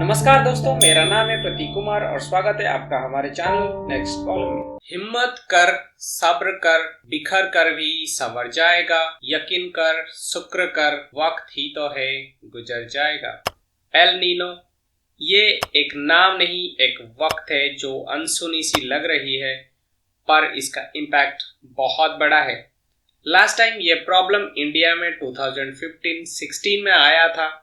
नमस्कार दोस्तों, मेरा नाम है प्रतीक कुमार और स्वागत है आपका हमारे चैनल नेक्स्ट कॉलम में। हिम्मत कर, सब्र कर, बिखर कर भी संवर जाएगा, यकीन कर, शुक्र कर, वक्त ही तो है गुजर जाएगा। एल नीनो ये एक नाम नहीं, एक वक्त है जो अनसुनी सी लग रही है, पर इसका इम्पैक्ट बहुत बड़ा है। लास्ट टाइम ये प्रॉब्लम इंडिया में 2015-16 में आया था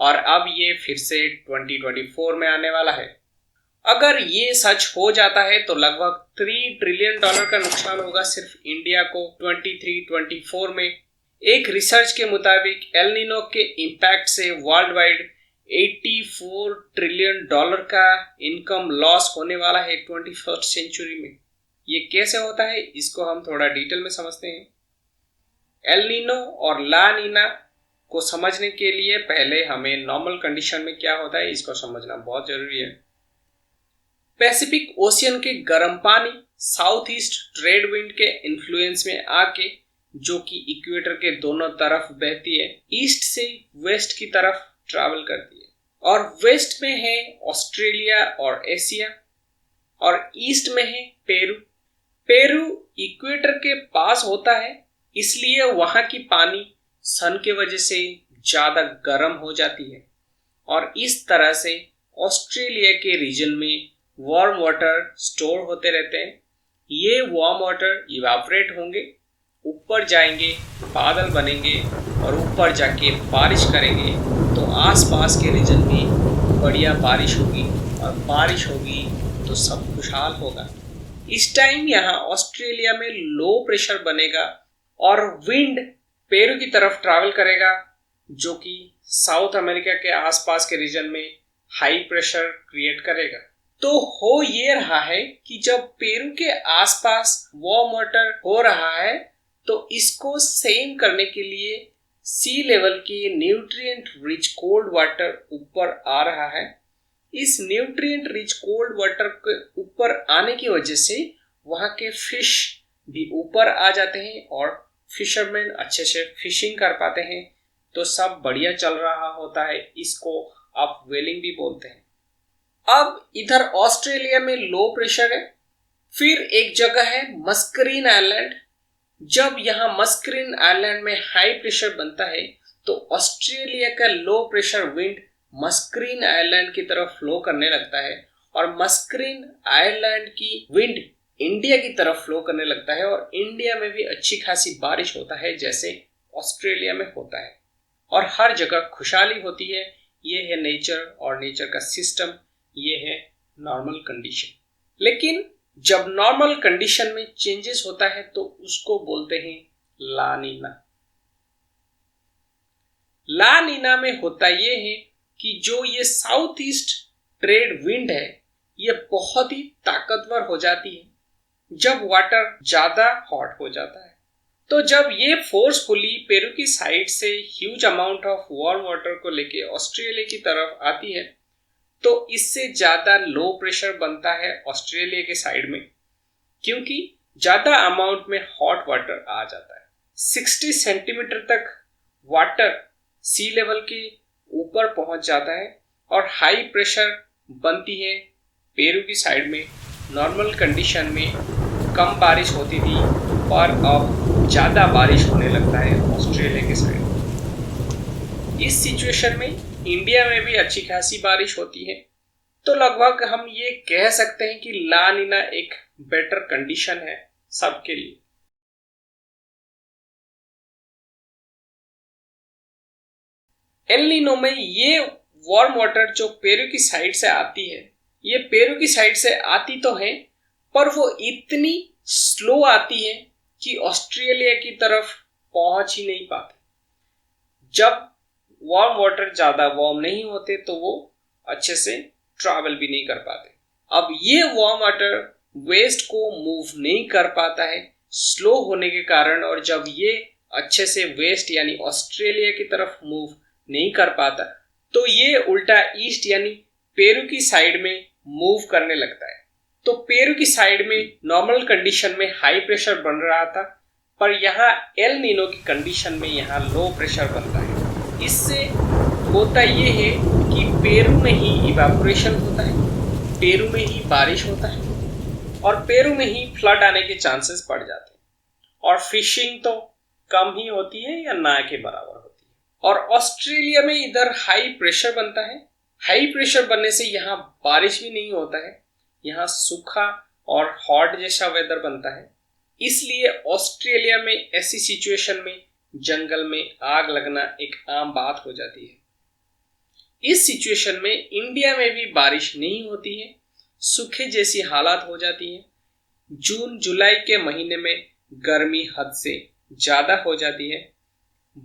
और अब ये फिर से 2024 में आने वाला है। अगर ये सच हो जाता है तो लगभग $3 ट्रिलियन का नुकसान होगा सिर्फ इंडिया को 23-24 में। एक रिसर्च के मुताबिक एल नीनो के इम्पैक्ट से वर्ल्ड वाइड $84 ट्रिलियन का इनकम लॉस होने वाला है 21st सेंचुरी में। ये कैसे होता है इसको हम थोड़ा डिटेल में समझते हैं। एल नीनो और ला नीना को समझने के लिए पहले हमें नॉर्मल कंडीशन में क्या होता है इसको समझना बहुत जरूरी है। पैसिफिक ओशियन के गर्म पानी साउथ ईस्ट ट्रेड विंड के इन्फ्लुएंस में आके, जो कि इक्वेटर के दोनों तरफ बहती है, ईस्ट से वेस्ट की तरफ ट्रैवल करती है और वेस्ट में है ऑस्ट्रेलिया और एशिया और ईस्ट में है पेरू। पेरू इक्वेटर के पास होता है, इसलिए वहां की पानी सन के वजह से ज्यादा गर्म हो जाती है और इस तरह से ऑस्ट्रेलिया के रीजन में वार्म वाटर स्टोर होते रहते हैं। ये वार्म वाटर इवापोरेट होंगे, ऊपर जाएंगे, बादल बनेंगे और ऊपर जाके बारिश करेंगे, तो आसपास के रीजन में बढ़िया बारिश होगी और बारिश होगी तो सब खुशहाल होगा। इस टाइम यहाँ ऑस्ट्रेलिया में लो प्रेशर बनेगा और विंड पेरू की तरफ ट्रैवल करेगा, जो कि साउथ अमेरिका के आसपास के रीजन में हाई प्रेशर क्रिएट करेगा। तो हो ये रहा है कि जब पेरू के आसपास वार्म वाटर हो रहा है तो इसको सेम करने के लिए सी लेवल के न्यूट्रिएंट रिच कोल्ड वाटर ऊपर आ रहा है। इस न्यूट्रिएंट रिच कोल्ड वाटर के ऊपर आने की वजह से वहां के फिश भी ऊपर आ जाते हैं और फिशरमैन अच्छे से फिशिंग कर पाते हैं, तो सब बढ़िया चल रहा होता है। इसको आप वेलिंग भी बोलते हैं। अब इधर ऑस्ट्रेलिया में लो प्रेशर है। फिर एक जगह है मस्करीन आइलैंड। जब यहाँ मस्करीन आइलैंड में हाई प्रेशर बनता है तो ऑस्ट्रेलिया का low pressure wind Mascarene island की तरफ फ्लो करने लगता है और मस्करीन आइलैंड की विंड इंडिया की तरफ फ्लो करने लगता है और इंडिया में भी अच्छी खासी बारिश होता है जैसे ऑस्ट्रेलिया में होता है और हर जगह खुशहाली होती है। ये है नेचर और नेचर का सिस्टम, ये है नॉर्मल कंडीशन। लेकिन जब नॉर्मल कंडीशन में चेंजेस होता है तो उसको बोलते हैं ला नीना। ला नीना में होता ये है कि जो ये साउथ ईस्ट ट्रेड विंड है ये बहुत ही ताकतवर हो जाती है जब वाटर ज्यादा हॉट हो जाता है। तो जब ये फोर्सफुली पेरू की साइड से huge amount of warm water को लेके ऑस्ट्रेलिया की तरफ आती है तो इससे ज्यादा लो प्रेशर बनता है ऑस्ट्रेलिया के साइड में, क्योंकि ज्यादा अमाउंट में हॉट वाटर आ जाता है। 60 सेंटीमीटर तक वाटर सी लेवल के ऊपर पहुंच जाता है और हाई प्रेशर बनती है पेरू की साइड में। नॉर्मल कंडीशन में कम बारिश होती थी और अब ज़्यादा बारिश होने लगता है ऑस्ट्रेलिया के साइड। इस सिचुएशन में इंडिया में भी अच्छी खासी बारिश होती है, तो लगभग हम ये कह सकते हैं कि ला नीना एक बेटर कंडीशन है सबके लिए। एल नीनो में ये वार्म वाटर जो पेरू की साइड से आती है, ये पेरू की साइड से आती तो है पर वो इतनी स्लो आती है कि ऑस्ट्रेलिया की तरफ पहुंच ही नहीं पाती। जब वार्म वाटर ज्यादा वार्म नहीं होते तो वो अच्छे से ट्रैवल भी नहीं कर पाते। अब ये वार्म वाटर वेस्ट को मूव नहीं कर पाता है स्लो होने के कारण, और जब ये अच्छे से वेस्ट यानी ऑस्ट्रेलिया की तरफ मूव नहीं कर पाता तो ये उल्टा ईस्ट यानी पेरू की साइड में मूव करने लगता है। तो पेरू की साइड में नॉर्मल कंडीशन में हाई प्रेशर बन रहा था, पर यहाँ एल नीनो की कंडीशन में यहाँ लो प्रेशर बनता है। इससे होता ये है कि पेरू में ही इवापोरेशन होता है, पेरू में ही बारिश होता है और पेरू में ही फ्लड आने के चांसेस बढ़ जाते हैं और फिशिंग तो कम ही होती है या ना के बराबर होती है। और ऑस्ट्रेलिया में इधर हाई प्रेशर बनता है, हाई प्रेशर बनने से यहाँ बारिश भी नहीं होता है, यहाँ सूखा और हॉट जैसा वेदर बनता है। इसलिए ऑस्ट्रेलिया में ऐसी सिचुएशन में जंगल में आग लगना एक आम बात हो जाती है। इस सिचुएशन में इंडिया में भी बारिश नहीं होती है, सूखे जैसी हालात हो जाती है। जून जुलाई के महीने में गर्मी हद से ज़्यादा हो जाती है।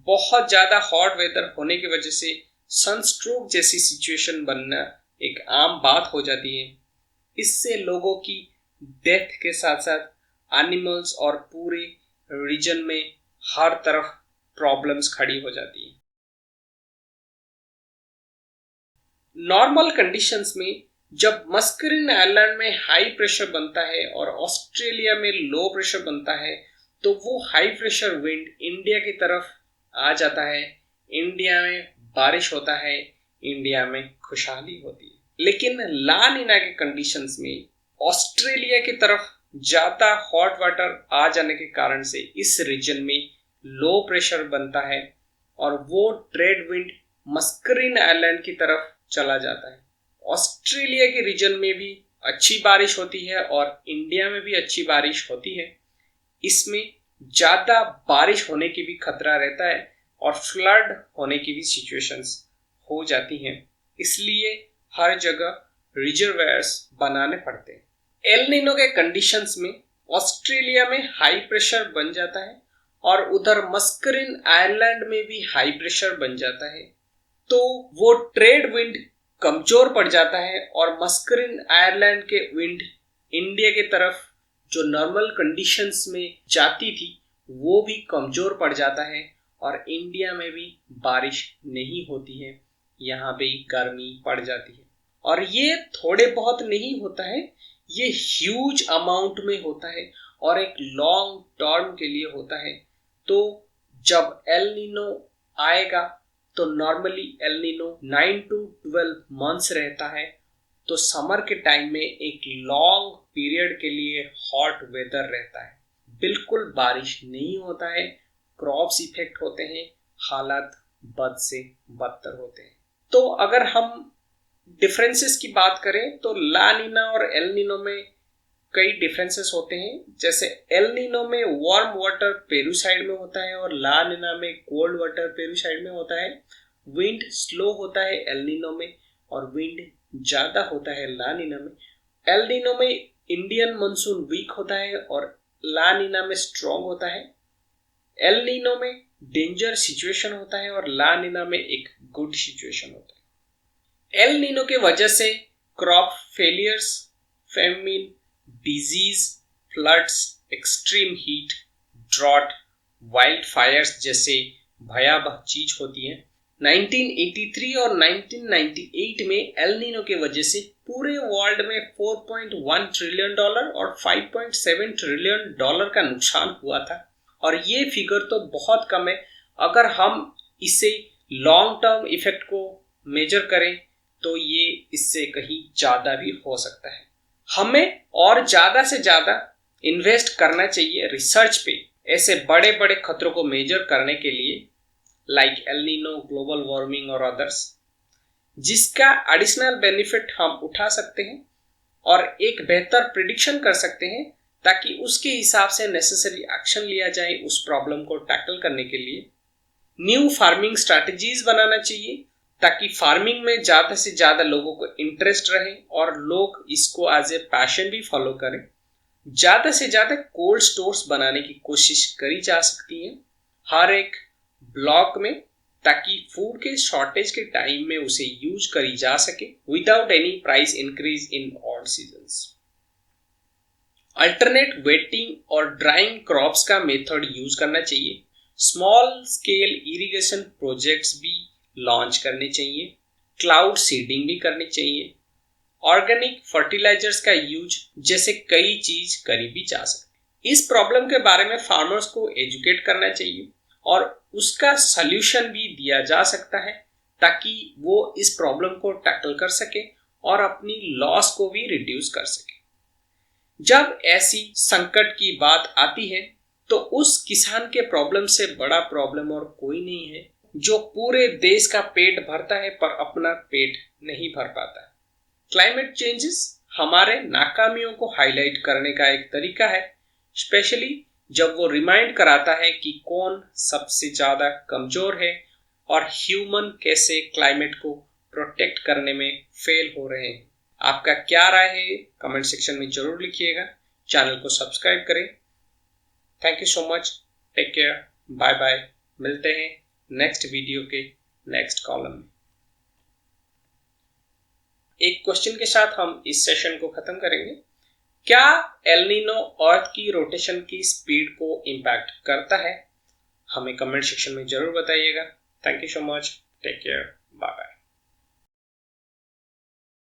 बहुत ज़्यादा हॉट वेदर होने की वजह से सनस्ट्रोक जैसी सिचुएशन बनना एक आम बात हो जाती है। इससे लोगों की डेथ के साथ साथ एनिमल्स और पूरे रीजन में हर तरफ प्रॉब्लम्स खड़ी हो जाती है। नॉर्मल कंडीशंस में जब मस्करिन आइलैंड में हाई प्रेशर बनता है और ऑस्ट्रेलिया में लो प्रेशर बनता है तो वो हाई प्रेशर विंड इंडिया की तरफ आ जाता है, इंडिया में बारिश होता है, इंडिया में खुशहाली होती है। लेकिन ला नीना के कंडीशंस में ऑस्ट्रेलिया की तरफ ज़्यादा हॉट वाटर आ जाने के कारण से इस रीजन में लो प्रेशर बनता है और वो ट्रेड विंड मस्करिन आइलैंड की तरफ चला जाता है। ऑस्ट्रेलिया के रीजन में भी अच्छी बारिश होती है और इंडिया में भी अच्छी बारिश होती है। इसमें ज़्यादा बारिश होने की भी खतरा रहता है और फ्लड होने की भी सिचुएशंस हो जाती हैं। इसलिए हर जगह रिजर्वायर्स बनाने पड़ते हैं। एल नीनो के कंडीशंस में ऑस्ट्रेलिया में हाई प्रेशर बन जाता है और उधर मस्करिन आइलैंड में भी हाई प्रेशर बन जाता है, तो वो ट्रेड विंड कमजोर पड़ जाता है और मस्करिन आइलैंड के विंड इंडिया की तरफ जो नॉर्मल कंडीशंस में जाती थी वो भी कमजोर पड़ जाता है और इंडिया में भी बारिश नहीं होती है, यहाँ पे गर्मी पड़ जाती है। और ये थोड़े बहुत नहीं होता है, ये ह्यूज अमाउंट में होता है और एक लॉन्ग टर्म के लिए होता है। तो जब एल नीनो आएगा तो normally El Nino 9 to 12 months रहता है, तो समर के टाइम में एक लॉन्ग पीरियड के लिए हॉट वेदर रहता है, बिल्कुल बारिश नहीं होता है, क्रॉप्स इफेक्ट होते हैं, हालात बद से बदतर होते हैं। तो अगर हम डिफरेंसेस की बात करें तो ला नीना और एल नीनो में कई डिफरेंसेस होते हैं। जैसे एल नीनो में वार्म वाटर पेरू साइड में होता है और ला नीना में कोल्ड वाटर पेरू साइड में होता है। विंड स्लो होता है एल नीनो में और विंड ज़्यादा होता है ला नीना में। एल नीनो में इंडियन मानसून वीक होता है और ला नीना में स्ट्रॉन्ग होता है। एल नीनो में डेंजर सिचुएशन होता है और ला नीना में एक गुड सिचुएशन होता है। एल नीनो के वजह से crop failures, famine, disease, floods, extreme heat, drought, wild fires जैसे भयावह चीज होती है। 1983 और 1998 में एल नीनो के वजह से पूरे वर्ल्ड में $4.1 ट्रिलियन और $5.7 ट्रिलियन का नुकसान हुआ था और ये फिगर तो बहुत कम है। अगर हम इसे लॉन्ग टर्म इफेक्ट को मेजर करें तो ये इससे कहीं ज़्यादा भी हो सकता है। हमें और ज़्यादा से ज़्यादा इन्वेस्ट करना चाहिए रिसर्च पे, ऐसे बड़े बड़े खतरों को मेजर करने के लिए, like El Nino, global warming और अदर्स, जिसका एडिशनल बेनिफिट हम उठा सकते हैं और एक बेहतर प्रिडिक्शन कर सकते हैं ताकि उसके हिसाब से नेसेसरी एक्शन लिया जाए उस प्रॉब्लम को टैकल करने के लिए। न्यू फार्मिंग स्ट्रैटेजीज बनाना चाहिए ताकि फार्मिंग में ज़्यादा से ज़्यादा लोगों को इंटरेस्ट रहे और लोग इसको एज ए पैशन भी फॉलो करें। ज़्यादा से ज़्यादा कोल्ड स्टोर्स बनाने की कोशिश करी जा सकती है हर एक ब्लॉक में, ताकि फूड के शॉर्टेज के टाइम में उसे यूज करी जा सके without any price increase in all seasons. Alternate waiting और ड्राइंग क्रॉप्स का मेथड यूज करना चाहिए। स्मॉल स्केल इरिगेशन प्रोजेक्ट्स भी लॉन्च करने चाहिए। क्लाउड सीडिंग भी करनी चाहिए। ऑर्गेनिक फर्टिलाइजर्स का यूज जैसे कई चीज करी भी जा सकती। इस प्रॉब्लम के बारे में फार्मर्स को एजुकेट करना चाहिए और उसका सल्यूशन भी दिया जा सकता है ताकि वो इस प्रॉब्लम को टैकल कर सके और अपनी लॉस को भी रिड्यूस कर सके। जब ऐसी संकट की बात आती है तो उस किसान के प्रॉब्लम से बड़ा प्रॉब्लम और कोई नहीं है, जो पूरे देश का पेट भरता है पर अपना पेट नहीं भर पाता। क्लाइमेट चेंजेस हमारे नाकामियों को हाईलाइट करने का एक तरीका है, स्पेशली जब वो रिमाइंड कराता है कि कौन सबसे ज्यादा कमजोर है और ह्यूमन कैसे क्लाइमेट को प्रोटेक्ट करने में फेल हो रहे हैं। आपका क्या राय है कमेंट सेक्शन में जरूर लिखिएगा। चैनल को सब्सक्राइब करें। Thank you so much, take care, bye bye. मिलते हैं नेक्स्ट वीडियो के नेक्स्ट कॉलम में। एक क्वेश्चन के साथ हम इस सेशन को खत्म करेंगे। क्या एल नीनो अर्थ की रोटेशन की स्पीड को इम्पैक्ट करता है? हमें कमेंट सेक्शन में जरूर बताइएगा। Thank you so much, take care, bye bye.